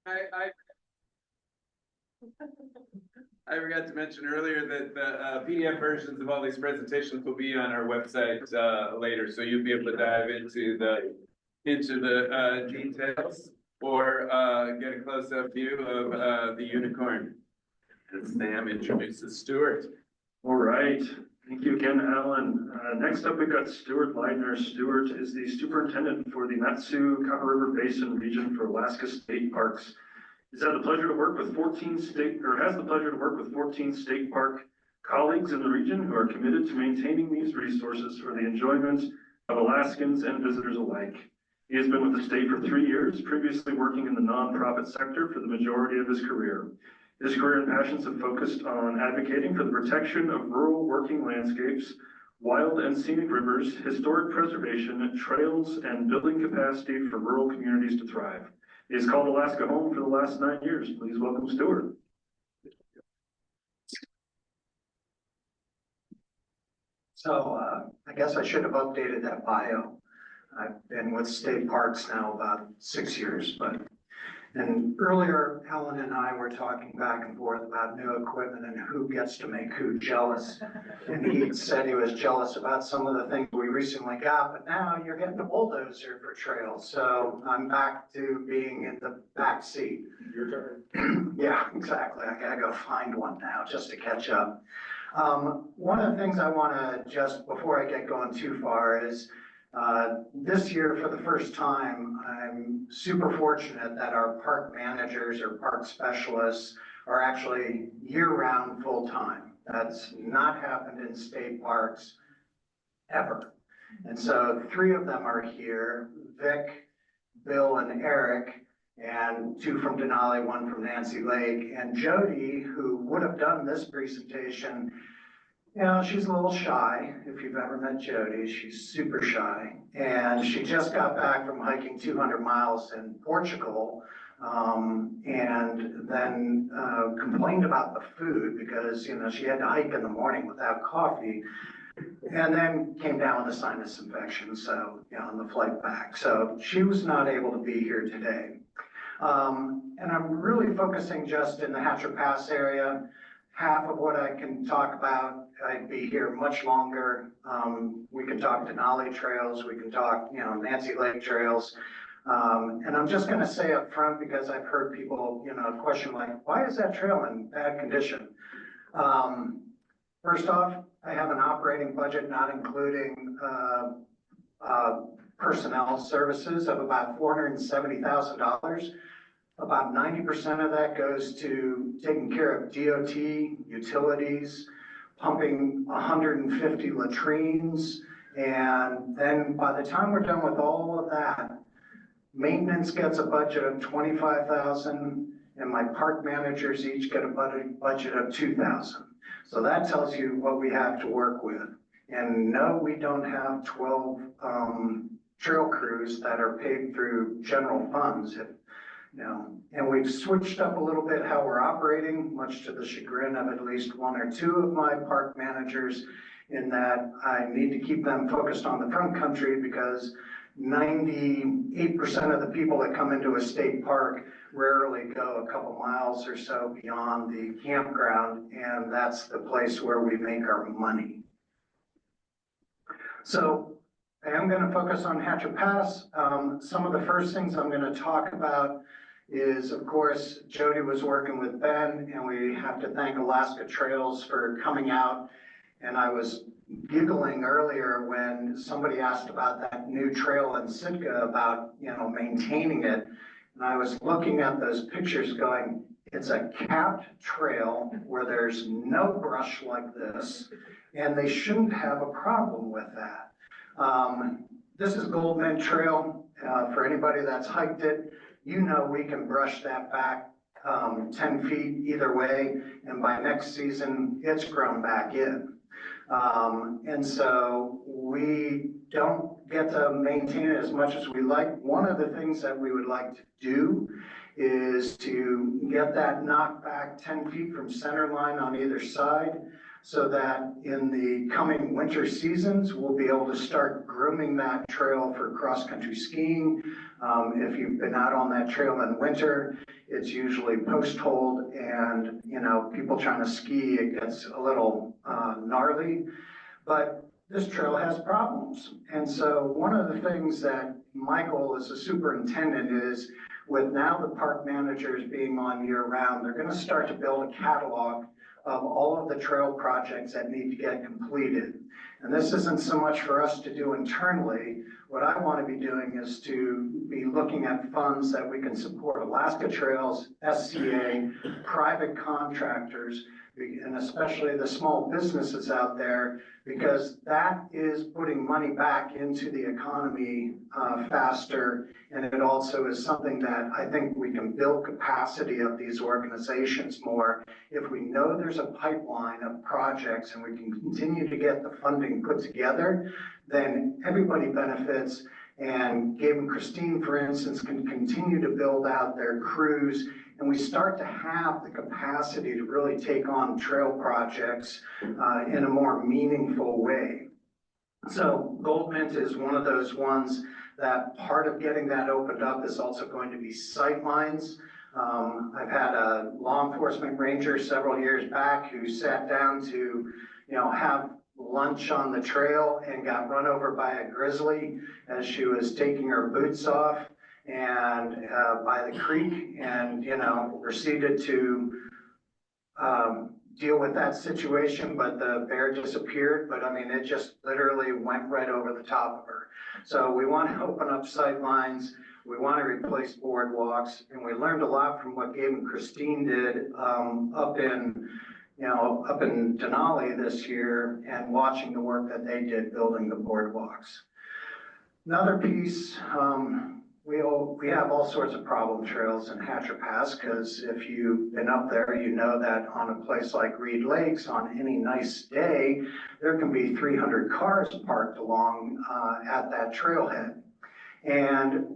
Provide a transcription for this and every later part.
I I forgot to mention earlier that the PDF versions of all these presentations will be on our website later, so you'll be able to dive into the details or get a close-up view of the unicorn. And Sam introduces Stuart. All right. Thank you again, Alan. Next up, we've got Stuart Leidner. Stuart is the superintendent for the Mat-Su-Cahaba River Basin region for Alaska State Parks. He's had the pleasure to work with 14 state park colleagues in the region who are committed to maintaining these resources for the enjoyment of Alaskans and visitors alike. He has been with the state for 3 years, previously working in the nonprofit sector for the majority of his career. His career and passions have focused on advocating for the protection of rural working landscapes, wild and scenic rivers, historic preservation, trails, and building capacity for rural communities to thrive. He has called Alaska home for the last 9 years. Please welcome Stuart. So I guess I should have updated that bio. I've been with state parks now about 6 years, and earlier, Helen and I were talking back and forth about new equipment and who gets to make who jealous. And he said he was jealous about some of the things we recently got, but now you're getting a bulldozer for trails. So I'm back to being in the back seat. Your turn. Yeah, exactly. I gotta go find one now just to catch up. One of the things I wanna just, before I get going too far, is this year, for the first time, I'm super fortunate that our park managers or park specialists are actually year-round full-time. That's not happened in state parks ever. And so 3 of them are here, Vic, Bill, and Eric, and 2 from Denali, 1 from Nancy Lake. And Jody, who would have done this presentation, you know, she's a little shy. If you've ever met Jody, she's super shy. And she just got back from hiking 200 miles in Portugal, and then complained about the food because, you know, she had to hike in the morning without coffee, and then came down with a sinus infection, so, you know, on the flight back. So she was not able to be here today. And I'm really focusing just in the Hatcher Pass area. Half of what I can talk about, I'd be here much longer. We can talk Denali trails, we can talk, you know, Nancy Lake trails. And I'm just gonna say up front, because I've heard people, you know, question like, why is that trail in bad condition? First off, I have an operating budget, not including personnel services, of about $470,000. About 90% of that goes to taking care of DOT, utilities, pumping 150 latrines. And then by the time we're done with all of that, maintenance gets a budget of $25,000, and my park managers each get a budget of $2,000. So that tells you what we have to work with. And no, we don't have 12 trail crews that are paid through general funds. You know, and we've switched up a little bit how we're operating, much to the chagrin of at least 1 or 2 of my park managers, in that I need to keep them focused on the front country, because 98% of the people that come into a state park rarely go a couple miles or so beyond the campground, and that's the place where we make our money. So I am going to focus on Hatcher Pass. Some of the first things I'm going to talk about is, of course, Jody was working with Ben, and we have to thank Alaska Trails for coming out. And I was giggling earlier when somebody asked about that new trail in Sitka, about, you know, maintaining it. And I was looking at those pictures going, it's a capped trail where there's no brush like this, and they shouldn't have a problem with that. This is Goldman Trail. For anybody that's hiked it, you know we can brush that back 10 feet either way, and by next season, it's grown back in. And so we don't get to maintain it as much as we like. One of the things that we would like to do is to get that knocked back 10 feet from center line on either side. so that in the coming winter seasons, we'll be able to start grooming that trail for cross-country skiing. If you've been out on that trail in winter, it's usually post-hold, and people trying to ski, it gets a little gnarly. But this trail has problems. And so one of the things that Michael, as a superintendent, is with now the park managers being on year round, they're going to start to build a catalog of all of the trail projects that need to get completed. And this isn't so much for us to do internally. What I want to be doing is to be looking at funds that we can support Alaska Trails, SCA, private contractors, and especially the small businesses out there, because that is putting money back into the economy faster. And it also is something that I think we can build capacity of these organizations more. If we know there's a pipeline of projects and we can continue to get the funding put together, then everybody benefits. And Gabe and Christine, for instance, can continue to build out their crews, and we start to have the capacity to really take on trail projects in a more meaningful way. So Goldmint is one of those ones that part of getting that opened up is also going to be sightlines. I've had a law enforcement ranger several years back who sat down to, have lunch on the trail and got run over by a grizzly as she was taking her boots off and by the creek, and proceeded to deal with that situation, but the bear disappeared. But I mean, it just literally went right over the top of her. So we want to open up sight lines. We want to replace boardwalks, and we learned a lot from what Gabe and Christine did up in Denali this year, and watching the work that they did building the boardwalks. Another piece, we have all sorts of problem trails in Hatcher Pass, because if you've been up there, you know that on a place like Reed Lakes, on any nice day, there can be 300 cars parked along at that trailhead. And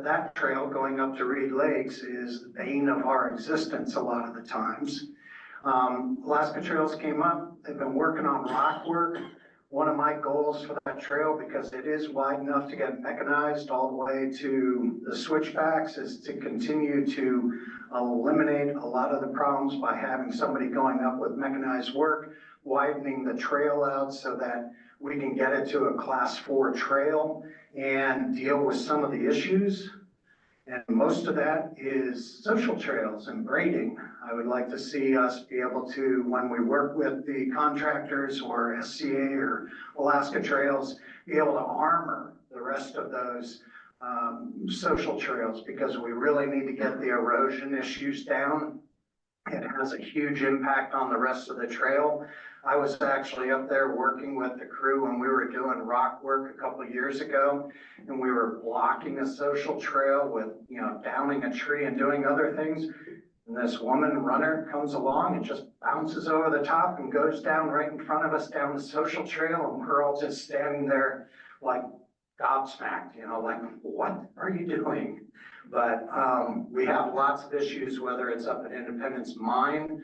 that trail going up to Reed Lakes is the bane of our existence a lot of the times. Alaska Trails came up, they've been working on rock work. One of my goals for that trail, because it is wide enough to get mechanized all the way to the switchbacks, is to continue to eliminate a lot of the problems by having somebody going up with mechanized work, widening the trail out so that we can get it to a class 4 trail and deal with some of the issues. And most of that is social trails and grading. I would like to see us be able to, when we work with the contractors or SCA or Alaska Trails, be able to armor the rest of those social trails, because we really need to get the erosion issues down. It has a huge impact on the rest of the trail. I was actually up there working with the crew when we were doing rock work a couple of years ago, and we were blocking a social trail with, downing a tree and doing other things. And this woman runner comes along and just bounces over the top and goes down right in front of us down the social trail, and we're all just standing there like gobsmacked, like, what are you doing? But we have lots of issues, whether it's up at Independence Mine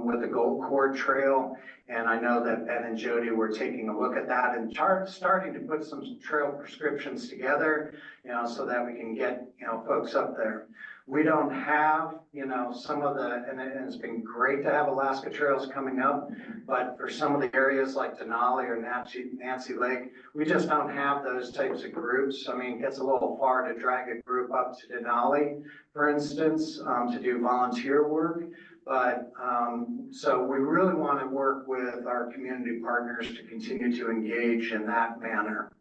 with the Gold Cord Trail. And I know that Ben and Jody were taking a look at that and starting to put some trail prescriptions together, so that we can get, folks up there. We don't have, some of the, and it's been great to have Alaska Trails coming up, but for some of the areas like Denali or Nancy Lake, we just don't have those types of groups. I mean, it gets a little far to drag a group up to Denali, for instance, to do volunteer work. But so we really want to work with our community partners to continue to engage in that manner.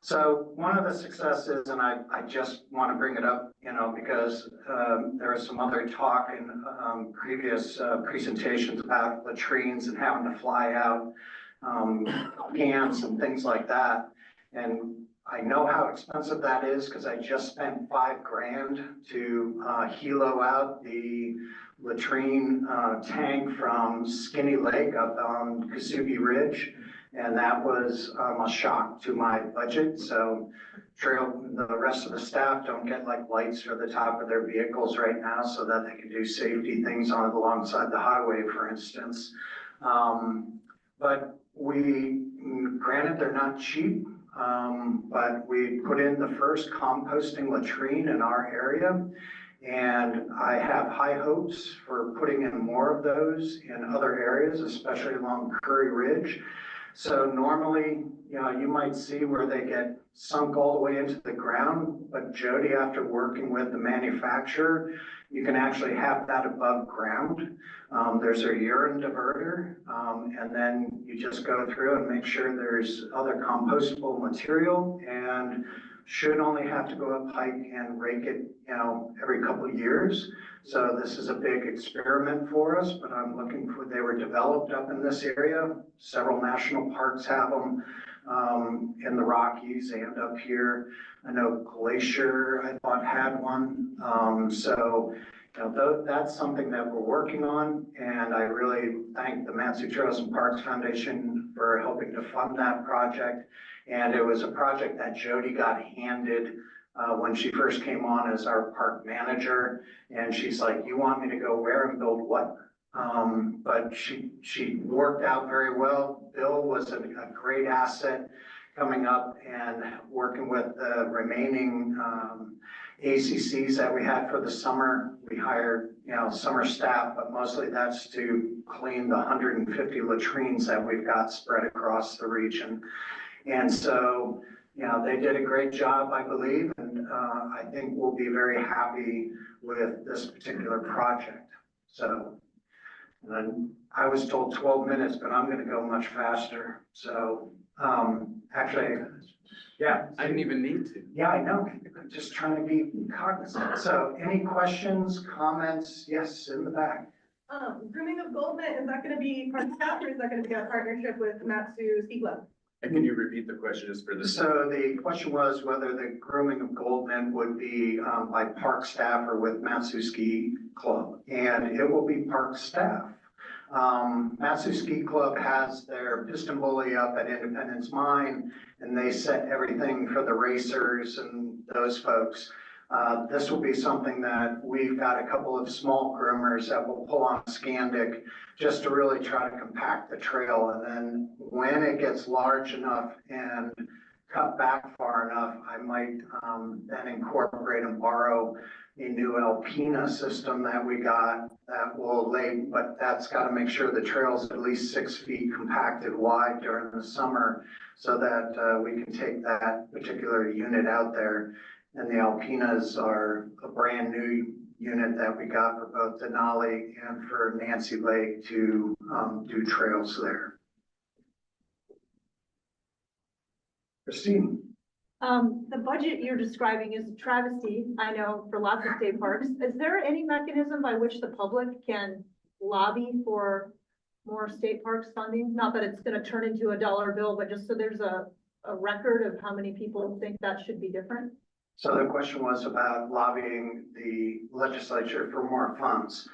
So one of the successes, and I just want to bring it up, because there was some other talk in previous presentations about latrines and having to fly out cans and things like that. And I know how expensive that is, because I just spent $5,000 to helo out the latrine tank from Skinny Lake up on Kasugi Ridge. And that was a shock to my budget. So the rest of the staff don't get like lights for the top of their vehicles right now so that they can do safety things on alongside the highway, for instance. But granted, they're not cheap, but we put in the first composting latrine in our area. And I have high hopes for putting in more of those in other areas, especially along Curry Ridge. So normally, you might see where they get sunk all the way into the ground, but Jody, after working with the manufacturer, you can actually have that above ground. There's a urine diverter, and then you just go through and make sure there's other compostable material, and should only have to go up hike and rake it, every couple of years. So this is a big experiment for us, but I'm looking for, they were developed up in this area. Several national parks have them, in the Rockies and up here. I know Glacier, I thought, had one. That's something that we're working on, and I really thank the Matsu Trails and Parks Foundation for helping to fund that project. And it was a project that Jody got handed when she first came on as our park manager. And she's like, you want me to go where and build what? But she worked out very well. Bill was a great asset coming up and working with the remaining ACCs that we had for the summer. We hired, summer staff, but mostly that's to clean the 150 latrines that we've got spread across the region. And so, they did a great job, I believe, and I think we'll be very happy with this particular project. So, and then I was told 12 minutes, but I'm going to go much faster. So, actually, yeah. I didn't even need to. Yeah, I know. I'm just trying to be cognizant. So, any questions, comments? Yes, in the back. Grooming of Goldman, is that going to be part of staff, or is that going to be a partnership with Matsu Ski Club? And can you repeat the question just for this? So the question was whether the grooming of Goldman would be by park staff or with Matsu Ski Club, and it will be park staff. Matsu Ski Club has their piston bully up at Independence Mine, and they set everything for the racers and those folks. This will be something that we've got a couple of small groomers that will pull on Scandic just to really try to compact the trail. And then when it gets large enough and cut back far enough, I might then incorporate and borrow a new Alpina system that we got that will lay, but that's got to make sure the trail's at least 6 feet compacted wide during the summer so that we can take that particular unit out there. And the Alpinas are a brand new unit that we got for both Denali and for Nancy Lake to do trails there. Christine. The budget you're describing is a travesty, I know, for lots of state parks. Is there any mechanism by which the public can lobby for more state parks funding? Not that it's going to turn into a dollar bill, but just so there's a record of how many people think that should be different? So the question was about lobbying the legislature for more funds.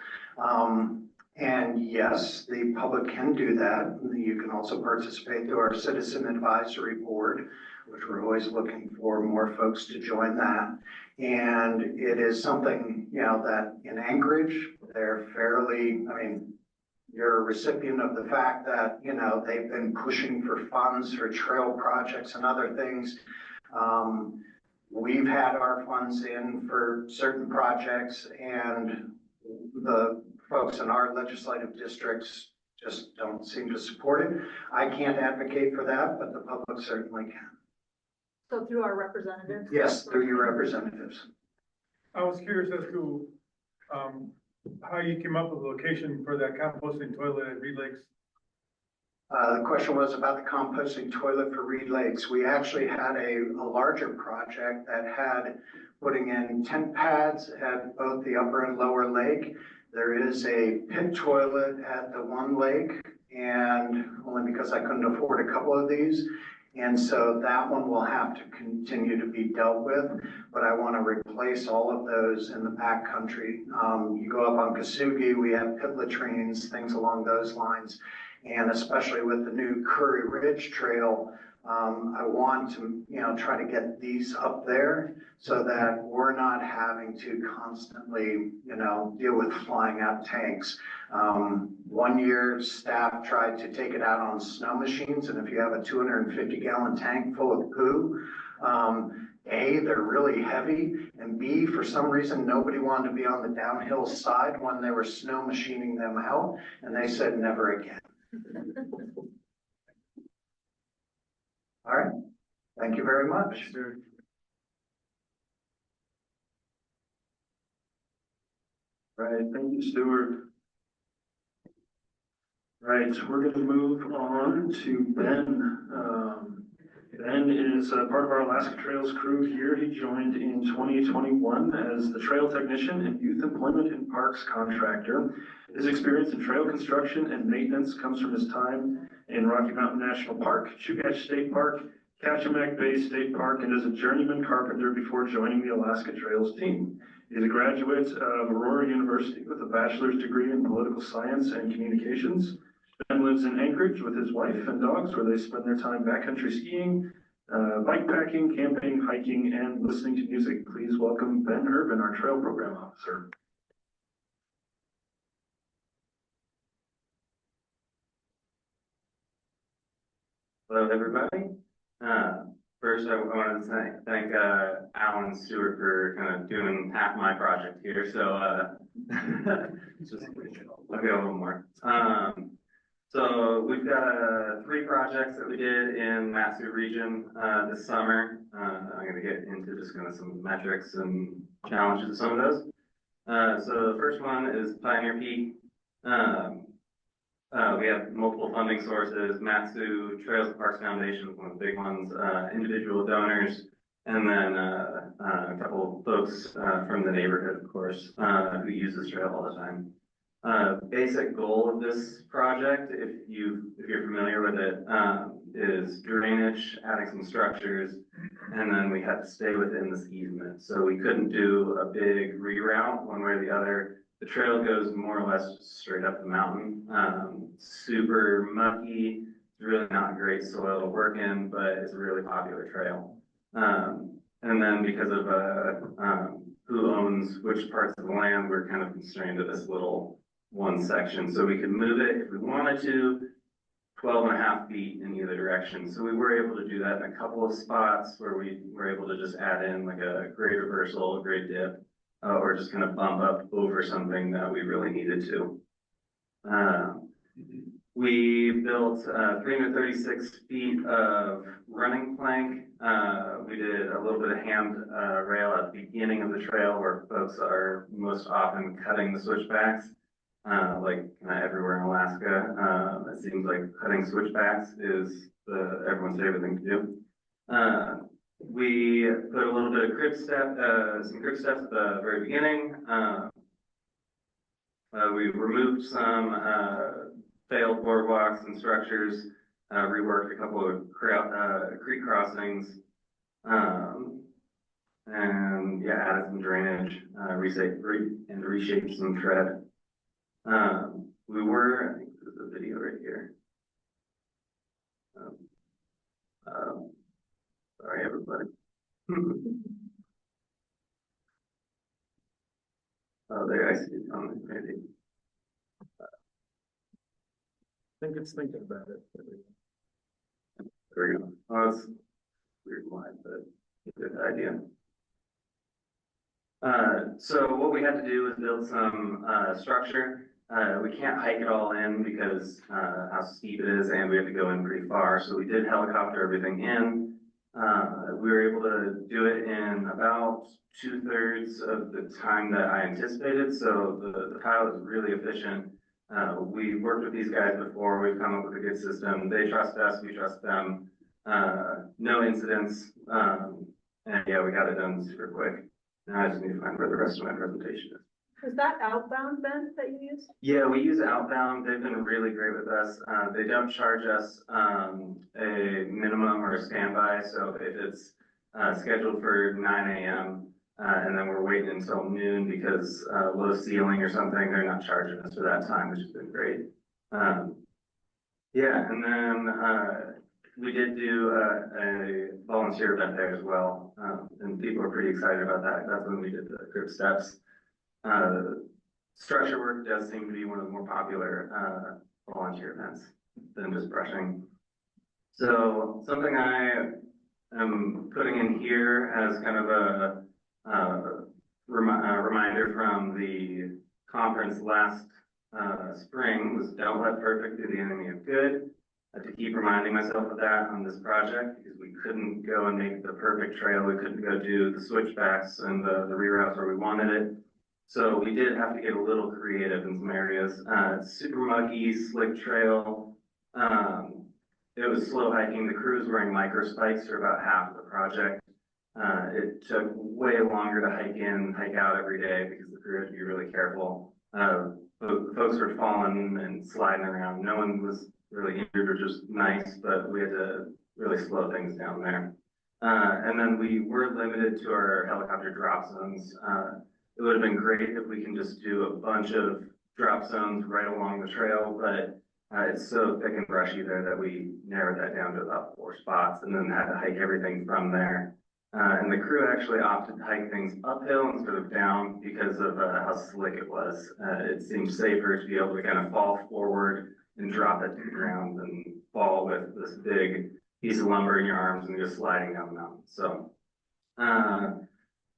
And yes, the public can do that. You can also participate through our Citizen Advisory Board, which we're always looking for more folks to join that. And it is something, that in Anchorage, they're fairly, you're a recipient of the fact that, they've been pushing for funds for trail projects and other things. We've had our funds in for certain projects, and the folks in our legislative districts just don't seem to support it. I can't advocate for that, but the public certainly can. So through our representatives? Yes, through your representatives. I was curious as to how you came up with a location for that composting toilet at Reed Lakes. The question was about the composting toilet for Reed Lakes. We actually had a larger project that had putting in tent pads at both the upper and lower lake. There is a pit toilet at the one lake, and only because I couldn't afford a couple of these. And so that one will have to continue to be dealt with, but I want to replace all of those in the backcountry. You go up on Kasugi, we have pit latrines, things along those lines. And especially with the new Curry Ridge Trail, I want to, try to get these up there so that we're not having to constantly, deal with flying out tanks. One year staff tried to take it out on snow machines, and if you have a 250-gallon tank full of poo, A, they're really heavy, and B, for some reason, nobody wanted to be on the downhill side when they were snow machining them out, and they said never again. All right, thank you very much. Right, thank you, Stuart. Right, we're gonna move on to Ben. Ben is part of our Alaska Trails crew here. He joined in 2021 as the trail technician and youth employment and parks contractor. His experience in trail construction and maintenance comes from his time in Rocky Mountain National Park, Chugach State Park, Kachemak Bay State Park, and as a journeyman carpenter before joining the Alaska Trails team. He's a graduate of Aurora University with a bachelor's degree in political science and communications. Ben lives in Anchorage with his wife and dogs, where they spend their time backcountry skiing, bikepacking, camping, hiking, and listening to music. Please welcome Ben Urban, our trail program officer. Hello, everybody. First, I wanted to thank Alan and Stuart for kind of doing half my project here. So just I'll go a little more. So we've got 3 projects that we did in Mat-Su region this summer. I'm going to get into just kind of some metrics and challenges of some of those. So the first one is Pioneer Peak. We have multiple funding sources: Mat-Su, Trails and Parks Foundation, one of the big ones, individual donors, and then a couple of folks from the neighborhood, of course, who use this trail all the time. Basic goal of this project, if you're familiar with it, is drainage, adding some structures, and then we had to stay within this easement. So we couldn't do a big reroute one way or the other. The trail goes more or less straight up the mountain. Super mucky. It's really not great soil to work in, but it's a really popular trail. And then because of who owns which parts of the land, we're kind of constrained to this little one section. So we could move it if we wanted to, 12.5 feet in either direction. So we were able to do that in a couple of spots where we were able to just add in like a grade reversal, a grade dip, or just kind of bump up over something that we really needed to. We built 336 feet of running plank. We did a little bit of hand rail at the beginning of the trail where folks are most often cutting the switchbacks. Like everywhere in Alaska, it seems like cutting switchbacks is everyone's favorite thing to do. We put a little bit of some crib steps at the very beginning. We removed some failed boardwalks and structures, reworked a couple of creek crossings, and yeah, added some drainage, reshaped some tread. I think this is a video right here. Sorry, everybody. Oh, there, I see it on the maybe. I think it's thinking about it. There we go. Oh, it's weird line, but a good idea. So what we had to do was build some structure. We can't hike it all in because how steep it is, and we have to go in pretty far. So we did helicopter everything in. We were able to do it in about 2/3 of the time that I anticipated. So the pilot was really efficient. We worked with these guys before. We've come up with a good system. They trust us. We trust them. No incidents. And yeah, we got it done super quick. Now I just need to find where the rest of my presentation is. Is that outbound, Ben, that you use? Yeah, we use Outbound. They've been really great with us. They don't charge us a minimum or a standby. So if it's scheduled for 9 a.m. And then we're waiting until noon because low ceiling or something, they're not charging us for that time, which has been great. Yeah, and then, we did do a volunteer event there as well, and people are pretty excited about that. That's when we did the group steps. Structure work does seem to be one of the more popular, volunteer events than just brushing. So something I am putting in here as kind of a reminder from the conference last spring was don't let perfect be the enemy of good. To keep reminding myself of that on this project because we couldn't go and make the perfect trail. We couldn't go do the switchbacks and the reroutes where we wanted it. So we did have to get a little creative in some areas. Super mucky, slick trail. It was slow hiking. The crew was wearing micro spikes for about half of the project. It took way longer to hike in, hike out every day because the crew had to be really careful. Folks were falling and sliding around. No one was really injured, which was nice, but we had to really slow things down there. And then we were limited to our helicopter drop zones. It would have been great if we can just do a bunch of drop zones right along the trail, but it's so thick and brushy there that we narrowed that down to about 4 spots and then had to hike everything from there. And the crew actually opted to hike things uphill instead of down because of how slick it was. It seemed safer to be able to kind of fall forward and drop it to the ground than fall with this big piece of lumber in your arms and just sliding down the mountain. So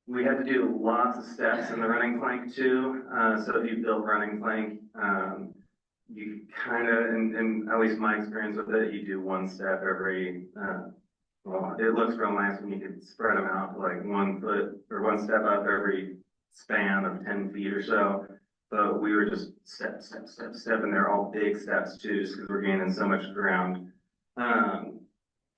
we had to do lots of steps in the running plank too. So if you built running plank, you kind of, in at least my experience with it, you do 1 step every, well, it looks real nice when you can spread them out to like 1 foot or 1 step up every span of 10 feet or so. But we were just step, and they're all big steps too, just because we're gaining so much ground. And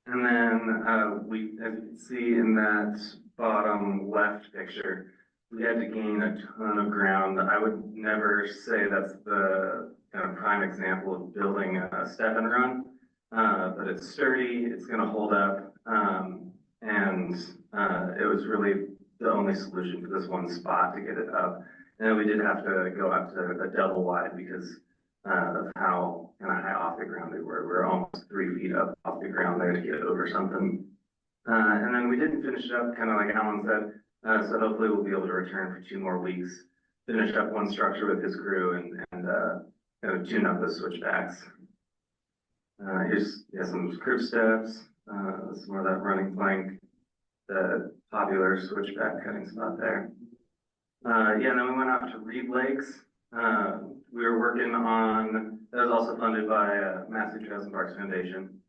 then we, as you can see in that bottom left picture, we had to gain a ton of ground. I would never say that's the kind of prime example of building a step and run, but it's sturdy, it's going to hold up, and it was really the only solution for this one spot to get it up. And we did have to go up to a double wide because of how kind of high off the ground we were. We were almost 3 feet up off the ground there to get over something. And then we didn't finish it up, kind of like Alan said. So hopefully we'll be able to return for 2 more weeks, finish up 1 structure with his crew and kind of tune up the switchbacks. Here's some crew steps, some more of that running plank, the popular switchback cutting spot there. Yeah, and then we went out to Reed Lakes. We were working on, that was also funded by Massive Trails and Parks Foundation.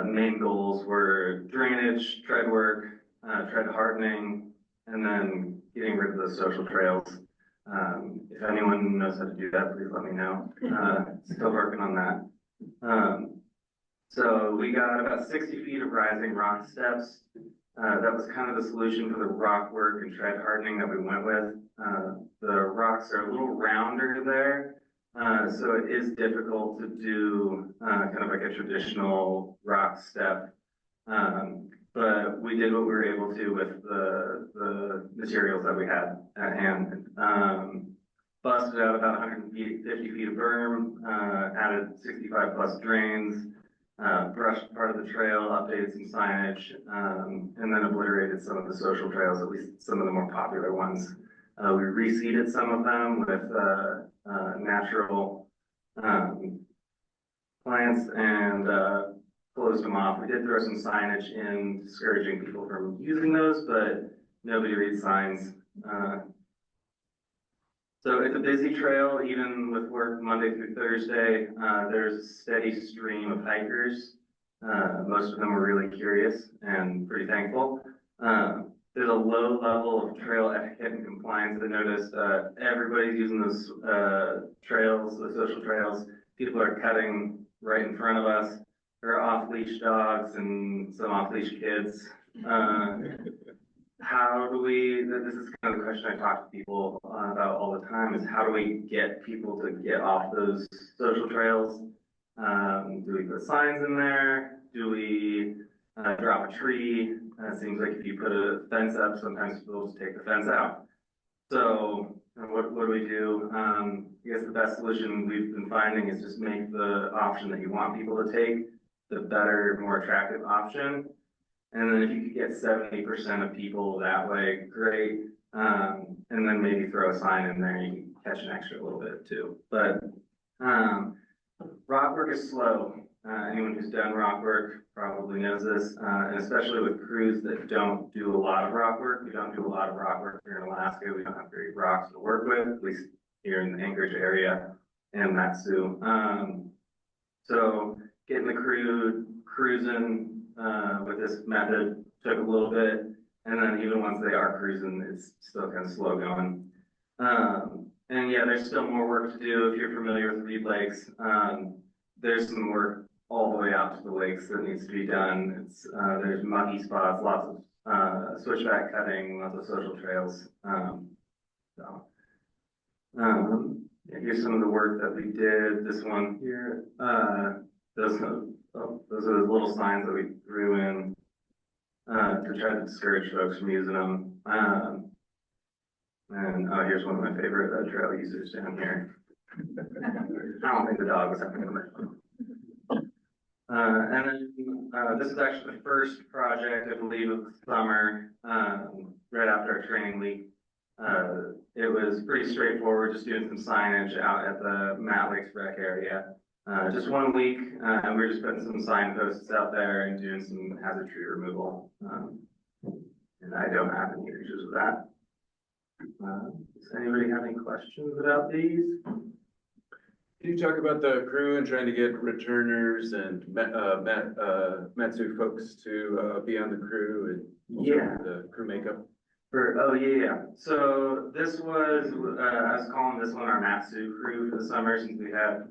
Main goals were drainage, tread work, tread hardening, and then getting rid of the social trails. If anyone knows how to do that, please let me know. Still working on that. So we got about 60 feet of rising rock steps. That was kind of the solution for the rock work and tread hardening that we went with. The rocks are a little rounder there, so it is difficult to do kind of like a traditional rock step. But we did what we were able to with the materials that we had at hand. Busted out about 150 feet of berm, added 65 plus drains, brushed part of the trail, updated some signage, and then obliterated some of the social trails, at least some of the more popular ones. We reseeded some of them with natural plants and closed them off. We did throw some signage in discouraging people from using those, but nobody reads signs. So it's a busy trail, even with work Monday through Thursday. There's a steady stream of hikers. Most of them are really curious and pretty thankful. There's a low level of trail etiquette and compliance. I noticed everybody's using those trails, the social trails. People are cutting right in front of us. There are off-leash dogs and some off-leash kids. How do we, this is kind of the question I talk to people about all the time, is how do we get people to get off those social trails? Do we put signs in there? Do we drop a tree? It seems like if you put a fence up, sometimes people just take the fence out. So what do we do? I guess the best solution we've been finding is just make the option that you want people to take the better, more attractive option. And then if you could get 70% of people that way, great. And then maybe throw a sign in there, you can catch an extra little bit too. But rock work is slow. Anyone who's done rock work probably knows this, and especially with crews that don't do a lot of rock work. We don't do a lot of rock work here in Alaska. We don't have great rocks to work with, at least here in the Anchorage area and Mat-Su. So getting the crew cruising with this method took a little bit, and then even once they are cruising, it's still kind of slow going. And yeah, there's still more work to do if you're familiar with Reed Lakes. There's some work all the way out to the lakes that needs to be done. It's there's mucky spots, lots of switchback cutting, lots of social trails. Yeah, here's some of the work that we did. This one here, those are the little signs that we threw in to try to discourage folks from using them. And here's one of my favorite trail users down here. I don't think the dog was having a and then this is actually the first project, I believe, of the summer, right after our training week. It was pretty straightforward, just doing some signage out at the Matt Lakes Rec area. Just 1 week, and we were just putting some signposts out there and doing some hazard tree removal. And I don't have any issues with that. Does anybody have any questions about these? Can you talk about the crew and trying to get returners and Mat-Su folks to be on the crew and Yeah. the crew makeup? Yeah. So this was, I was calling this one our Mat-Su crew for the summer, since we had,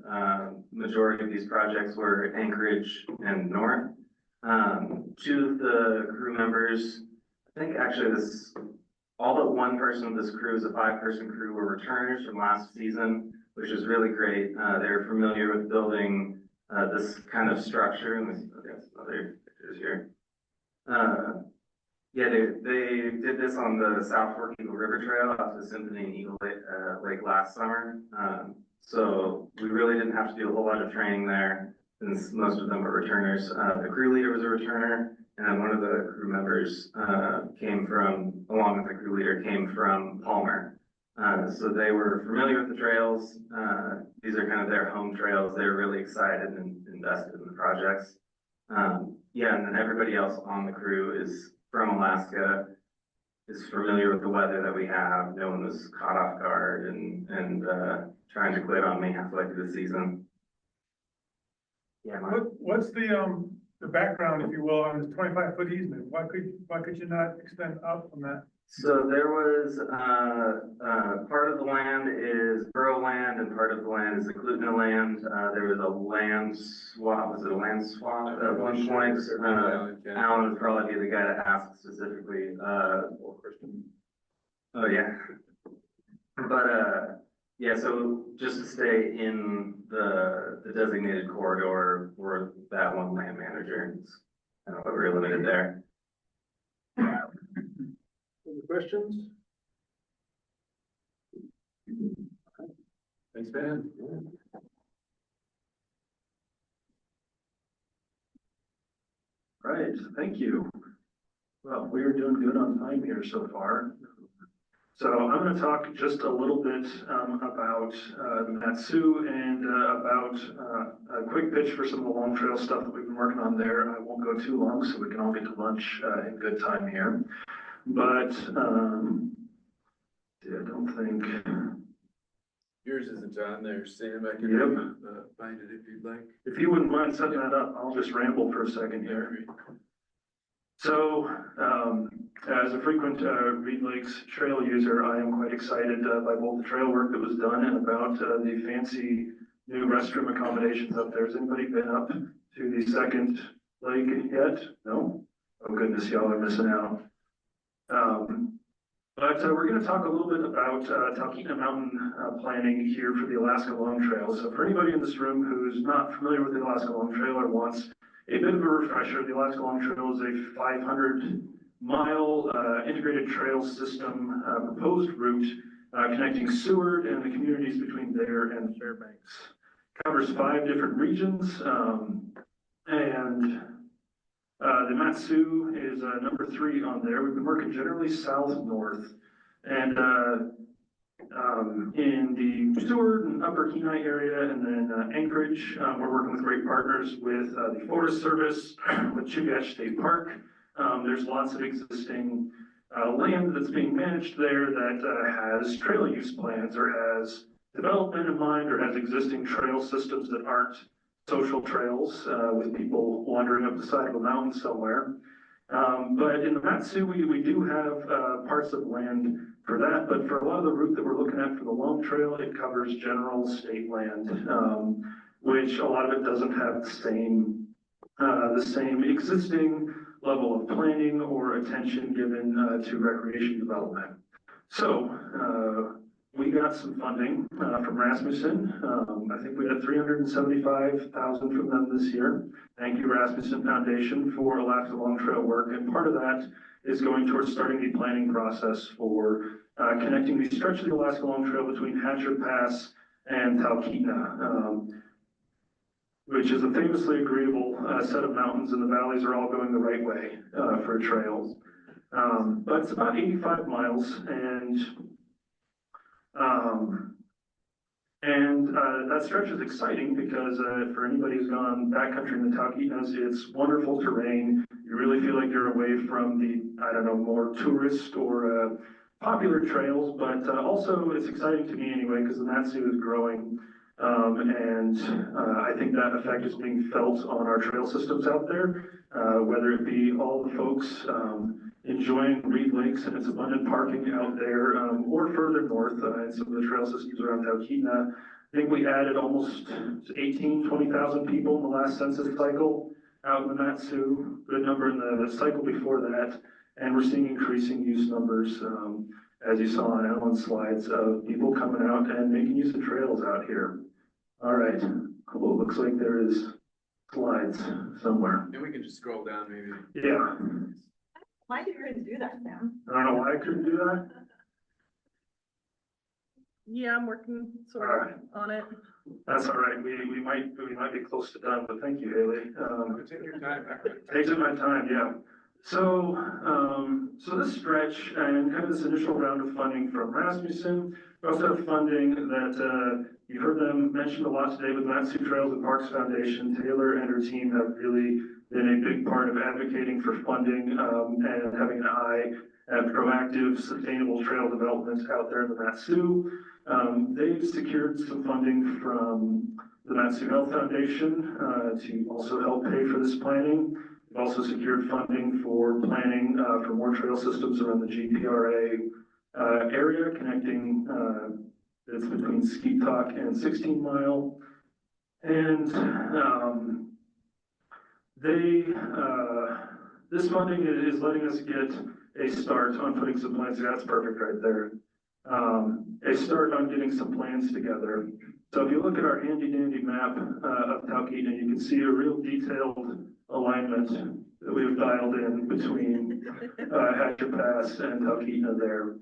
majority of these projects were Anchorage and North. Two of the crew members, I think actually all but one person of this crew is a 5-person crew, were returners from last season, which is really great. They're familiar with building this kind of structure, and there's other pictures here. Yeah, they did this on the South Fork Eagle River Trail out to Symphony and Eagle Lake last summer. So we really didn't have to do a whole lot of training there, since most of them were returners. The crew leader was a returner, and then one of the crew members along with the crew leader, came from Palmer. So they were familiar with the trails. These are kind of their home trails. They were really excited and invested in the projects. Yeah, and then everybody else on the crew is from Alaska, is familiar with the weather that we have. No one was caught off guard and trying to quit on me halfway through the season. Yeah. What's the background, if you will, on this 25-foot easement? Why could you not extend up from that? So there was, part of the land is borough land and part of the land is the Klutna land. There was a land swap, was it a land swap at one point? Alan would probably be the guy to ask specifically, oh yeah. But, yeah, so just to stay in the designated corridor for that one land manager, it's kind of what we're limited there. Any questions? Thanks, Ben. Right, thank you. Well, we are doing good on time here so far. So I'm going to talk just a little bit about Mat-Su and about a quick pitch for some of the long trail stuff that we've been working on there. I won't go too long so we can all get to lunch in good time here. But I don't think Yours isn't on there, Sam. I can find it if you'd like. if you wouldn't mind setting that up, I'll just ramble for a second here. So, as a frequent Reed Lakes trail user, I am quite excited by both the trail work that was done and about the fancy new restroom accommodations up there. Has anybody been up to the second lake yet? No? Oh goodness, y'all are missing out. But we're going to talk a little bit about Talkeetna Mountain planning here for the Alaska Long Trail. So for anybody in this room who's not familiar with the Alaska Long Trail or wants a bit of a refresher, the Alaska Long Trail is a 500 mile integrated trail system proposed route connecting Seward and the communities between there and Fairbanks. Covers 5 different regions, and the Mat-Su is number 3 on there. We've been working generally south-north, and in the Seward and Upper Kenai area, and then Anchorage, we're working with great partners with the Forest Service, with Chugach State Park. There's lots of existing land that's being managed there that has trail use plans or has development in mind or has existing trail systems that aren't social trails with people wandering up the side of a mountain somewhere. But in the Mat-Su, we do have parts of land for that, but for a lot of the route that we're looking at for the Long Trail, it covers general state land, which a lot of it doesn't have the same existing level of planning or attention given to recreation development. So we got some funding from Rasmussen. I think we had $375,000 from them this year. Thank you, Rasmussen Foundation, for Alaska Long Trail work. And part of that is going towards starting the planning process for connecting the stretch of the Alaska Long Trail between Hatcher Pass and Talkeetna, which is a famously agreeable set of mountains, and the valleys are all going the right way for trails. But it's about 85 miles, and that stretch is exciting because for anybody who's gone backcountry in the Talkeetnas, it's wonderful terrain. You really feel like you're away from the, I don't know, more tourist or popular trails, but also it's exciting to me anyway because the Mat-Su is growing. And I think that effect is being felt on our trail systems out there, whether it be all the folks enjoying Reed Lakes and its abundant parking out there, or further north in some of the trail systems around Talkeetna. I think we added almost 20,000 people in the last census cycle out in the Mat-Su, good number in the cycle before that, and we're seeing increasing use numbers, as you saw on Alan's slides, of people coming out and making use of trails out here. All right, cool, looks like there is slides somewhere. And we can just scroll down maybe. Yeah, Why did you do that, Sam? I don't know why I couldn't do that. Yeah, I'm working sort Alright. of on it. That's all right, we might be close to done, but thank you, Haley. Take your time. Taking my time, yeah. So, so this stretch and kind of this initial round of funding from Rasmussen, we also have funding that you heard them mentioned a lot today with Mat-Su Trails and Parks Foundation. Taylor and her team have really been a big part of advocating for funding and having an eye at proactive, sustainable trail development out there in the Mat-Su. They've secured some funding from the Mat-Su Health Foundation to also help pay for this planning. We've also secured funding for planning for more trail systems around the GPRA area, connecting it's between Skeetalk and 16 Mile. And this funding is letting us get a start on putting some plans. That's perfect right there. A start on getting some plans together. So if you look at our handy dandy map of Talkeetna, you can see a real detailed alignment that we've dialed in between Hatcher Pass and Talkeetna there.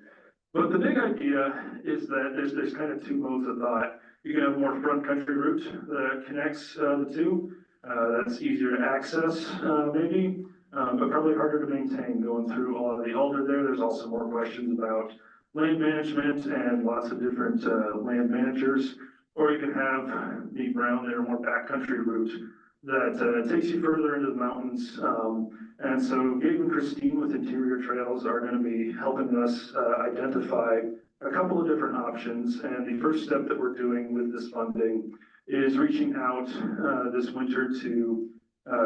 But the big idea is that there's kind of 2 modes of thought. You can have a more front country route that connects the two. That's easier to access maybe, but probably harder to maintain going through all of the alder there. There's also more questions about land management and lots of different land managers. Or you can have the brown there, more backcountry route that takes you further into the mountains. And so Gabe and Christine with Interior Trails are going to be helping us identify a couple of different options. And the first step that we're doing with this funding is reaching out this winter to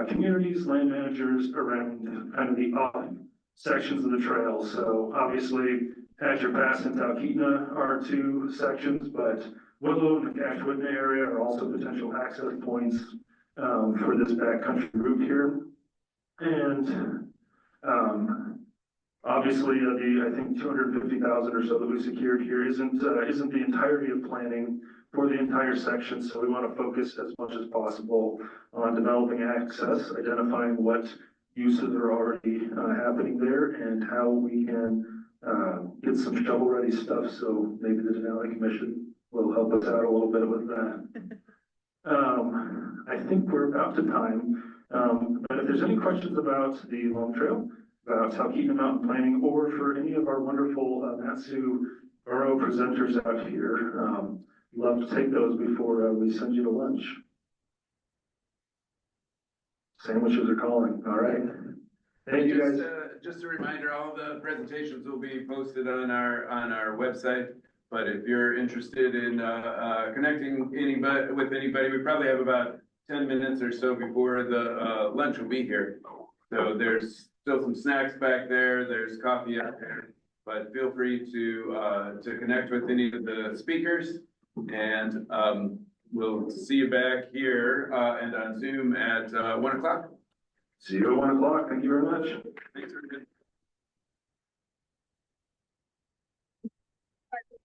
communities, land managers around kind of the off sections of the trail. So obviously Hatcher Pass and Talkeetna are 2 sections, but Willow and the Cache-Whitney area are also potential access points for this backcountry route here. And obviously I think 250,000 or so that we secured here isn't the entirety of planning for the entire section. So we want to focus as much as possible on developing access, identifying what uses that are already happening there and how we can get some shovel-ready stuff, so maybe the Denali Commission will help us out a little bit with that. I think we're about to time, but if there's any questions about the Long Trail, about Talkeetna Mountain Planning, or for any of our wonderful Mat-Su Borough presenters out here, love to take those before we send you to lunch. Sandwiches are calling, all right. Thank you guys. Just a reminder, all the presentations will be posted on our website. But if you're interested in connecting with anybody, we probably have about 10 minutes or so before the lunch will be here. So there's still some snacks back there. There's coffee out there. But feel free to connect with any of the speakers, and we'll see you back here and on Zoom at 1 o'clock. See you at 1 o'clock. Thank you very much. Thanks for